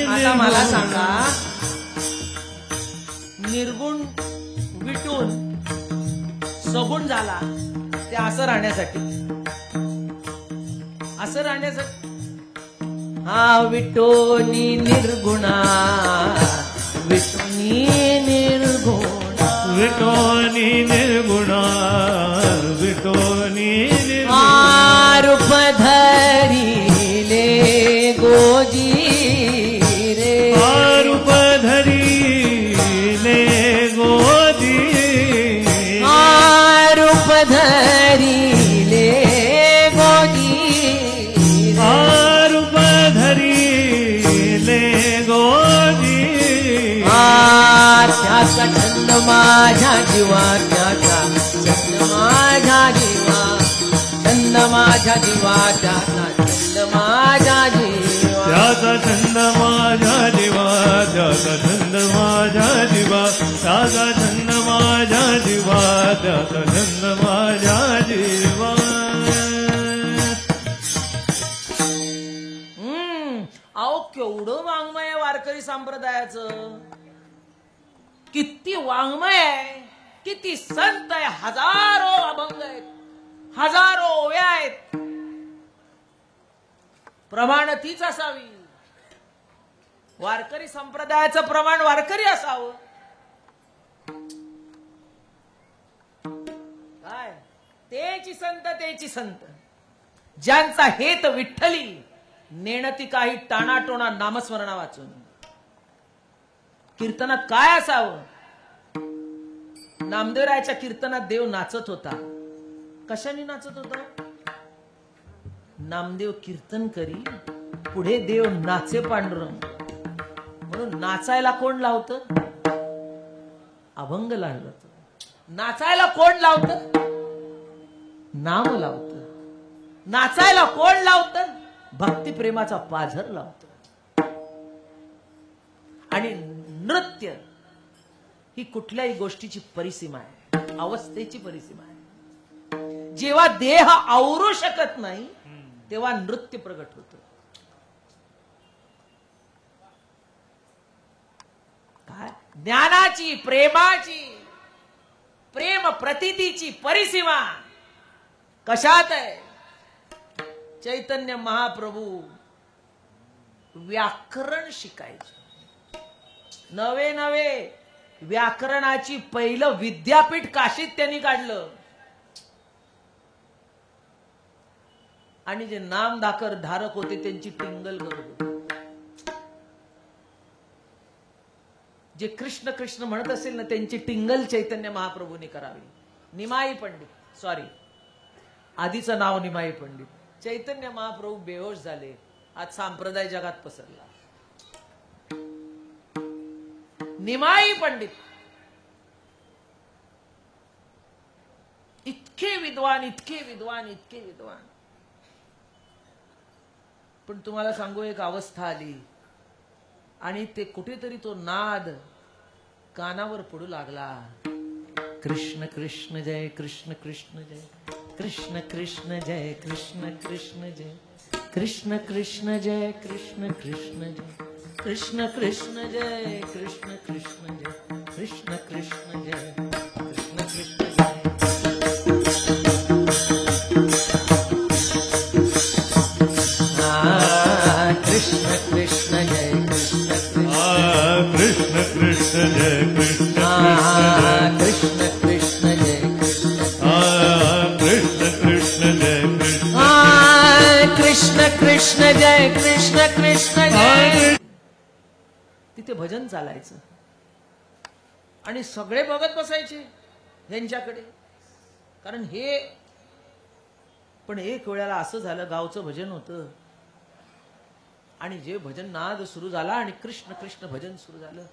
आता मला सांगा, निर्गुण विटून सगुण झाला ते असं राहण्यासाठी, असं राहण्यासाठी. हा विटोनी निर्गुणा, विटोनी निर्गुणा, विटोनी निर्गुणा, विटोनी निर्गुणा. रूप धरिले गोजी रे, रूप धरिले गोदी, रूप धरिले गोजी रे, रूप धरिले गोदी. त्याचा छंद माझ्या जीवा, त्याचा छंद माझ्या जीवा, छंद माझ्या जीवा, त्याचा छंद माझ्या जीवा, त्याचा छंद माझ्या जीवा, त्याचा छंद माझ्या जीवा, त्याचा छंद माझ्या जीवा, त्याचा छंद माझ्या जीवा. अहो केवढं वाङ्मय आहे वारकरी संप्रदायाचं, किती वाङ्मय आहे, किती संत आहे, हजारो अभंग आहेत, हजारो ओव्या आहेत. प्रमाण तीच असावी, वारकरी संप्रदायाचं प्रमाण वारकरी असावं. काय तेची संत, तेची संत, ज्यांचा हेत विठ्ठली, नेणती काही टाणाटोणा नामस्मरणा वाचून. कीर्तनात काय असावं? नामदेवरायाच्या कीर्तनात देव नाचत होता. कशाने नाचत होता? नामदेव कीर्तन करी, पुढे देव नाचे पांडुरंग. म्हणून नाचायला कोण लावतं? अभंग लावलं. नाचायला कोण लावतं? नाम लावतं. नाचायला कोण लावतं? भक्तिप्रेमाचा पाझर लावतो. आणि नृत्य ही कुठल्याही गोष्टीची परिसीमा आहे, अवस्थेची परिसीमा आहे. जेव्हा देह आवरू शकत नाही तेव्हा नृत्य प्रगट होतं. काय ज्ञानाची, प्रेमाची, प्रेम प्रतितीची परिसीमा कशात आहे? चैतन्य महाप्रभू व्याकरण शिकायचे. नवे नवे व्याकरणाची पहिलं विद्यापीठ काशीत त्यांनी काढलं. आणि जे नामदाकर धारक होते त्यांची टिंगल करत होते. जे कृष्ण कृष्ण म्हणत असेल ना त्यांची टिंगल चैतन्य महाप्रभूंनी करावी. निमाई पंडित, सॉरी आधीचं नाव निमाई पंडित. चैतन्य महाप्रभू बेहोश झाले. आज संप्रदाय जगात पसरला. निमाई पंडित इतके विद्वान, इतके विद्वान, इतके विद्वान. पण तुम्हाला सांगू एक अवस्था आली आणि ते कुठेतरी तो नाद कानावर पडू लागला. कृष्ण कृष्ण जय कृष्ण कृष्ण जय कृष्ण कृष्ण जय कृष्ण कृष्ण जय कृष्ण कृष्ण जय कृष्ण कृष्ण जय कृष्ण कृष्ण जय कृष्ण कृष्ण जय कृष्ण कृष्ण जय कृष्ण कृष्ण जय. कृष्ण कृष्ण जय कृष्ण कृष्ण कृष्ण जय कृष्ण कृष्ण कृष्ण जय कृष्ण कृष्ण जय कृष्ण कृष्ण जय कृष्ण कृष्ण जय. तिथे भजन चालायचं आणि सगळे बघत बसायचे यांच्याकडे. कारण हे पण एक वेळेला असं झालं, गावचं भजन होतं आणि जे भजन नाद सुरू झाला आणि कृष्ण कृष्ण भजन सुरू झालं,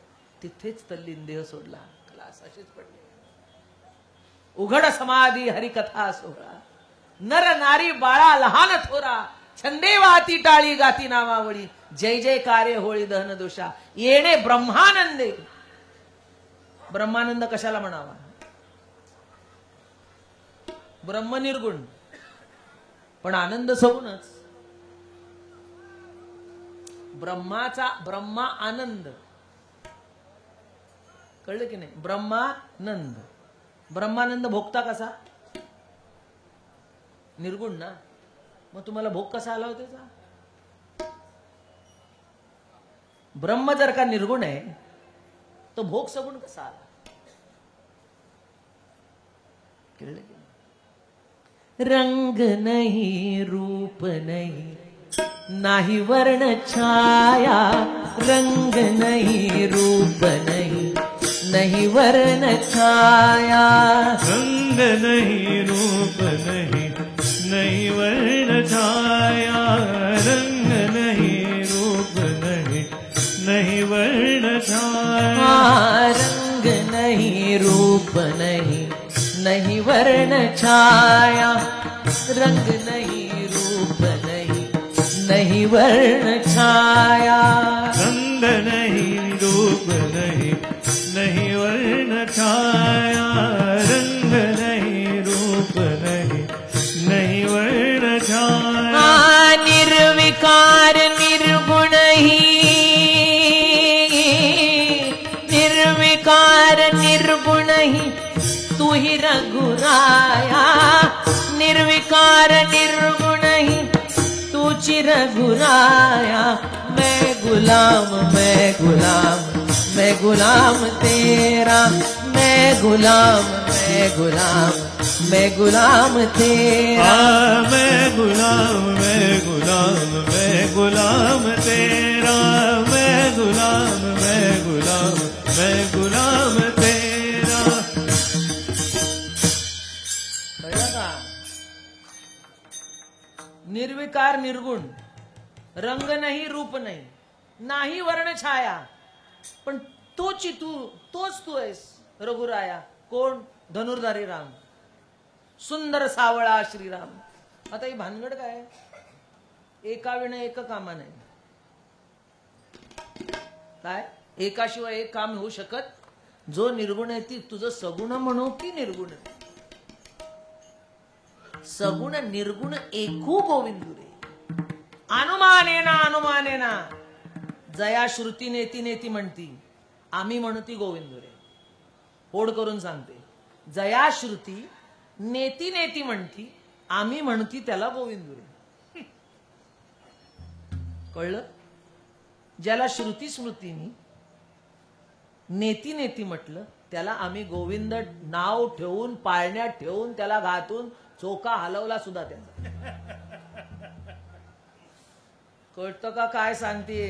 तिथेच तल्लीन देह सोडला. क्लास अशीच पडले. उघड समाधी हरिकथा सोहळा, नर नारी बाळा लहान थोरा, छंदे वाती टाळी गाती नामावळी जय जय कार्य होळी दहन दोषा येणे ब्रह्मानंदे. ब्रह्मानंद कशाला म्हणावा? ब्रह्म निर्गुण पण आनंद सगुणच. ब्रह्मा आनंद, कळलं की नाही? ब्रह्मानंद. ब्रह्मानंद भोगता कसा? निर्गुण ना. मग तुम्हाला भोग कसा आला होता त्याचा? ब्रह्म जर का निर्गुण आहे तो भोग सगुण कसा आला? कळलं की नाही? रंग नहीं रूप नहीं नाही वर्ण छाया. रंग नहीं रूप नहीं नहीं वर्ण छाया. रंग नहीं रूप नहीं नहीं वर्ण छाया. रंग नहीं रूप नहीं नहीं वर्ण छाया. रंग नहीं रूप नहीं नहीं वर्ण छाया. रंग नहीं रूप नहीं नहीं वर्ण छाया. रंग नहीं रूप नहीं नहीं वर्ण छाया. रंग नहीं रूप नहीं नहीं वर्ण छाया. निर्विकार निर्गुण ही, निर्विकार निर्गुण ही तू ही रघुराया. निर्विकार निर्गुण ही तुझी रघुराया. मैं गुलाम मैं गुलाम मैं गुलाम तेरा. मैं गुलाम मैं गुलाम मैं गुलाम तेरा. मैं गुलाम मैं गुलाम मैं गुलाम तेरा. मैं गुलाम मैं गुलाम मैं गुलाम तेरा. कळलं का? निर्विकार निर्गुण, रंग नाही रूप नाही नाही वर्ण छाया. पण तोच तू आहेस रघुराया. कोण? धनुर्धारी राम, सुंदर सावळा श्रीराम. आता ही भानगड काय? एका विण एक कामा नाही. काय? एकाशिवाय एक काम होऊ शकत. जो निर्गुण आहे ती तुझं सगुण म्हणू की निर्गुण? सगुण निर्गुण एकू गोविंदुरे. अनुमानेना अनुमानेना जया श्रुती नेती नेती म्हणती, आम्ही म्हणती गोविंदुरे. होड करून सांगते, जया श्रुती नेती नेती म्हणती, आम्ही म्हणती त्याला गोविंदुरे. कळलं? ज्याला श्रुती स्मृतीनी नेती नेती म्हटलं त्याला आम्ही गोविंद नाव ठेवून पाळण्यात ठेवून त्याला घातून चोका हलवला सुद्धा त्याचा. कळतं का काय सांगते?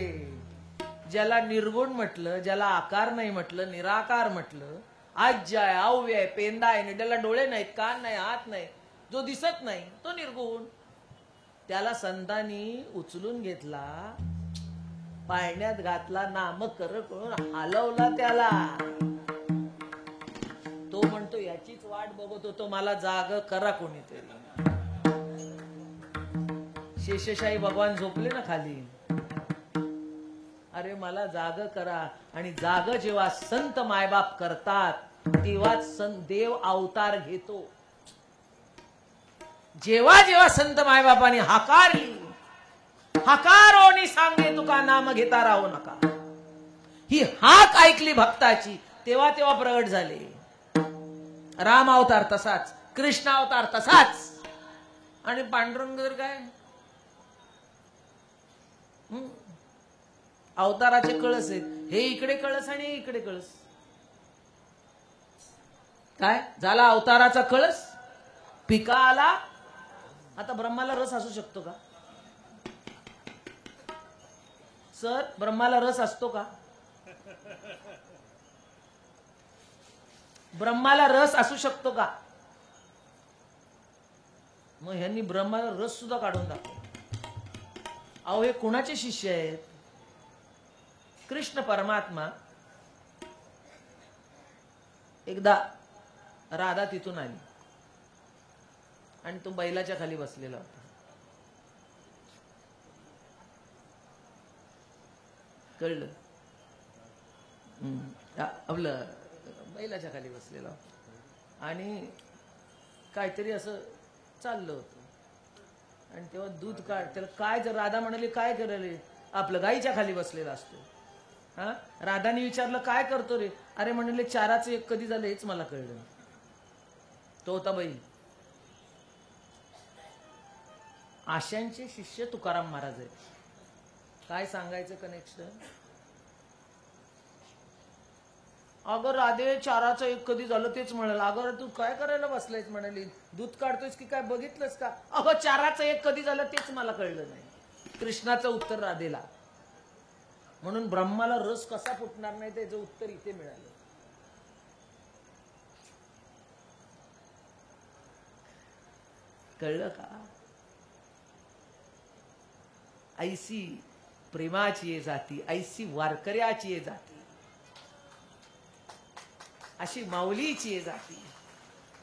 ज्याला निर्गुण म्हटलं, ज्याला आकार नाही म्हटलं, निराकार म्हटलं, आज्य आहे, अव्यय आहे, पेंदा आहे, त्याला डोळे नाहीत, कान नाही, हात नाही, जो दिसत नाही तो निर्गुण. त्याला संतांनी उचलून घेतला, पाळण्यात घातला, नाम कर करून हलवला त्याला. तो म्हणतो याचीच वाट बघत होतो, मला जाग करा कोणीतरी. शेषशाही भगवान झोपले ना खाली, अरे मला जाग करा. आणि जाग जेव्हा संत मायबाप करतात तेव्हाच देव अवतार घेतो. जेव्हा जेव्हा संत मायबापाने हाकारली, हाकारोनी सांगे तुका नाम घेता राहू नका, ही हाक ऐकली भक्ताची, तेव्हा तेव्हा प्रगट झाले. राम अवतार तसाच, कृष्ण अवतार तसाच. आणि पांडुरंग जर काय अवताराचे कळस आहेत. हे इकडे कळस आणि हे इकडे कळस. काय झाला? अवताराचा कळस पिका आला. आता ब्रह्माला रस असू शकतो का सर? ब्रह्माला रस असतो का? ब्रह्माला रस असू शकतो का? मग ह्यांनी ब्रह्माला रस सुद्धा काढून दाखवला. अहो हे कुणाचे शिष्य आहेत? कृष्ण परमात्मा. एकदा राधा तिथून आली आणि तो बैलाच्या खाली बसलेला होता. कळलं? आपलं बैलाच्या खाली बसलेला आणि काहीतरी असं चाललं होतं आणि तेव्हा दूध काढ त्याला काय जर राधा म्हणाली काय करायला आपलं गाईच्या खाली बसलेला असतो. हा राधाने विचारलं काय करतो रे? अरे म्हणले चाराचं एक कधी झालं हेच मला कळलं. तो होता बैल. आशांचे शिष्य तुकाराम महाराज आहेत. काय सांगायचं कनेक्शन? अगं राधे चाराचं एक कधी झालं तेच म्हणाल. अगं तू काय करायला बसलायस म्हणाली, दूध काढतोयस की काय बघितलंस का? अगं चाराचं एक कधी झालं तेच मला कळलं नाही. कृष्णाचं उत्तर राधेला. म्हणून ब्रह्माला रस कसा फुटणार नाही त्याचं उत्तर इथे मिळालं. कळलं का? ऐसी प्रेमाची ये जाती, ऐसी वारकऱ्याची ये जाती, अशी माऊलीची ये जाती,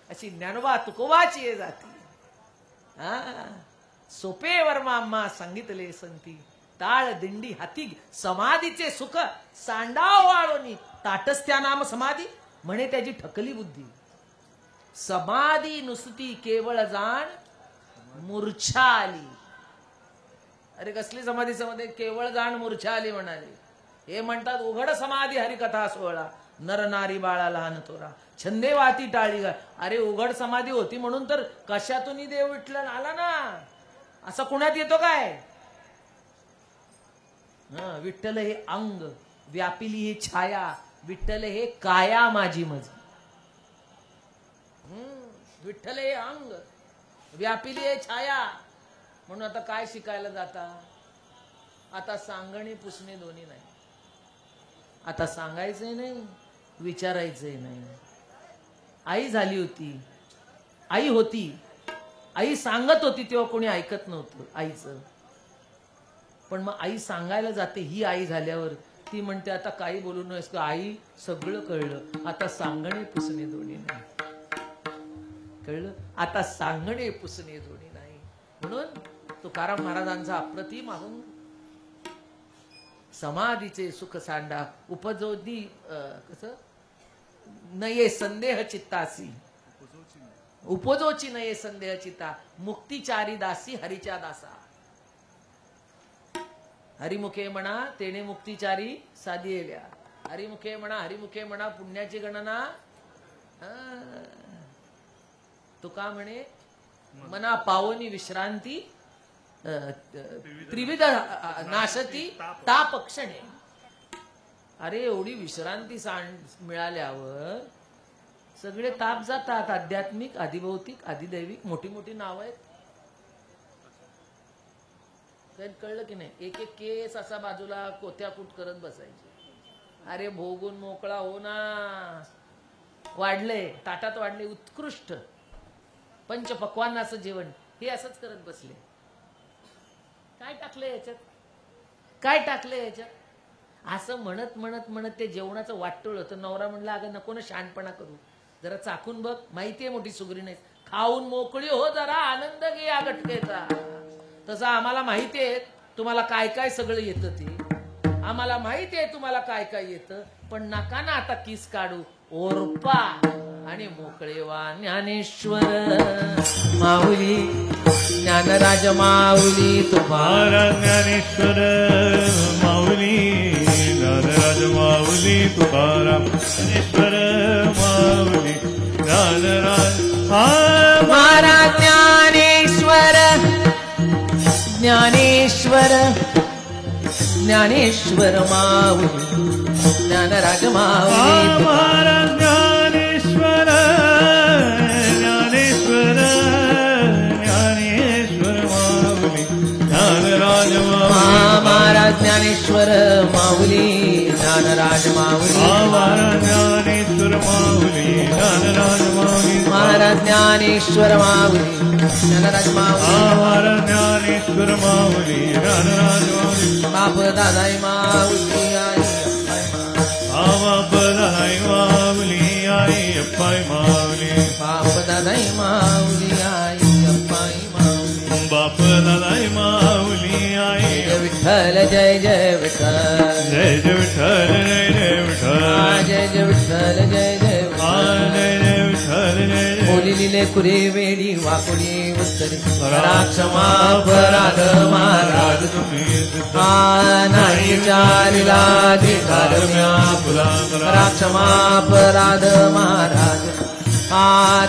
अशी ज्ञानोबा तुकोबाची ये जाती. सोपे वर्मा आम्हा सांगितले संती, ताळ दिंडी हाती समाधीचे सुख सांडाव वाळोनी, ताटस त्या नाम समाधी म्हणे त्याची ठकली बुद्धी. समाधी नुसती केवळ जाण मूर्छा आली. अरे कसली समाधी? समाधी केवळ जाण मूर्छा आली म्हणाले. हे म्हणतात उघड समाधी हरिकथा सोहळा, नर नारी बाळा लहान थोरा, छंदे वाती टाळी गा. अरे उघड समाधी होती म्हणून तर कशातूनही देव विठ्ठल आला ना. असं कुणात येतो काय? विठ्ठल हे अंग, व्यापिली हे छाया, विठ्ठल हे काया माझी मज. विठ्ठल हे अंग, व्यापिली हे छाया. म्हणून आता काय शिकायला जाता? आता सांगणे पुसणे दोन्ही नाही. आता सांगायचंय नाही, विचारायचंय नाही. आई झाली होती, आई होती, आई सांगत होती तेव्हा कोणी ऐकत नव्हतं आईचं. पण मग आई सांगायला जाते, ही आई झाल्यावर ती म्हणते आता काही बोलू नयेस का आई, सगळं कळलं, आता सांगणे पुसणे दोन्ही नाही. कळलं? आता सांगणे पुसणे दोन्ही नाही. म्हणून तुकाराम महाराजांचा अप्रतिम अभंग, समाधीचे सुख सांडा उपजोनी कसं नये संदेह चित्तासी, उपजोची नये संदेह चित्ता, मुक्तिचारी दासी हरीच्या दासा. हरिमुखे म्हणा तेने मुक्तिचारी साधिएल्या. हरिमुखे म्हणा, हरिमुखे म्हणा पुण्याची गणना. तुका म्हणे मना पावनी विश्रांती, त्रिविध नाशती ताप क्षणे. अरे एवढी विश्रांती मिळाल्यावर सगळे ताप जातात. आध्यात्मिक, आदिभौतिक, आदिदैविक, मोठी मोठी नाव आहेत. कळलं की नाही? एक एक केस असा बाजूला कोत्याकूट करत बसायचे. अरे भोगून मोकळा हो ना. वाढले ताटात, वाढले उत्कृष्ट पंचपक्वान्नाचं जेवण, हे असंच करत बसले. काय टाकलंय याच्यात? काय टाकलंय याच्यात? असं म्हणत म्हणत म्हणत ते जेवणाचं वाटोळ. तर नवरा म्हणला अगं नको ना शहाणपणा करू, जरा चाकून बघ, माहितीये मोठी सुगरी नाही, खाऊन मोकळी हो, जरा आनंद घे या गटकेचा. तसं आम्हाला माहितीये तुम्हाला काय काय सगळं येतं, ते आम्हाला माहितीये तुम्हाला काय काय येतं. पण नका ना आता किस काढू, ओरपा आणि मोकळे व्हा. ज्ञानेश्वर माऊली, ज्ञानराज माऊली तुम्हारा. ज्ञानेश्वर माऊली, ज्ञानराज माऊली तुकाराम. ज्ञानेश्वर माऊली, ज्ञानराज तुम्हारा. ज्ञानेश्वर, ज्ञानेश्वर, ज्ञानेश्वर माऊली, ज्ञानराज माऊली तुम्हारा. ज्ञानेश्वर, ज्ञानेश्वर, ज्ञानेश्वर माऊली, ज्ञानराज माऊली. महाराज ज्ञानेश्वर माऊली, ज्ञानराज माऊली. महाराज ज्ञानेश्वर माऊली, ज्ञानराज माऊली. महाराज ज्ञानेश्वर माऊली, ज्ञानराज माऊली. महाराज ज्ञानेश्वर माऊली, ज्ञानराज माऊली. बाप दादाई माऊली आई, बाप दादाई माऊली आई, अप्पाई माऊली. बाप दादाई माऊली आई, अप्पाई माऊली. बाप दादाई माऊली आई. जय विठ्ठल जय जय जय विठ्ठल जय जय विठ्ठल जय जय विठ्ठल जय जय विठ्ठल जय जय विठ्ठल जय जय विठ्ठल जय जय बोली लिले कुरे वेडी वाकुडी उत्तरी करा क्षमा अपराध महाराज तुम्ही नाही विचारिला धर्म्या करा क्षमा अपराध महाराज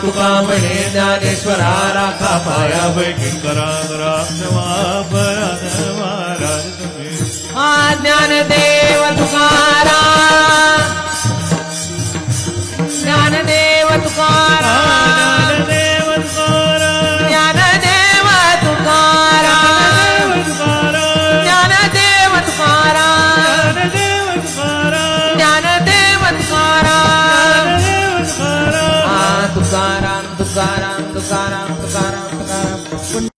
तुका म्हणे ज्ञानेश्वरा राखा पाया पैकी करा करा क्षमापराध महाराज तुम्ही ज्ञानदेव तुकाराम ज्ञानदेव तुकाराम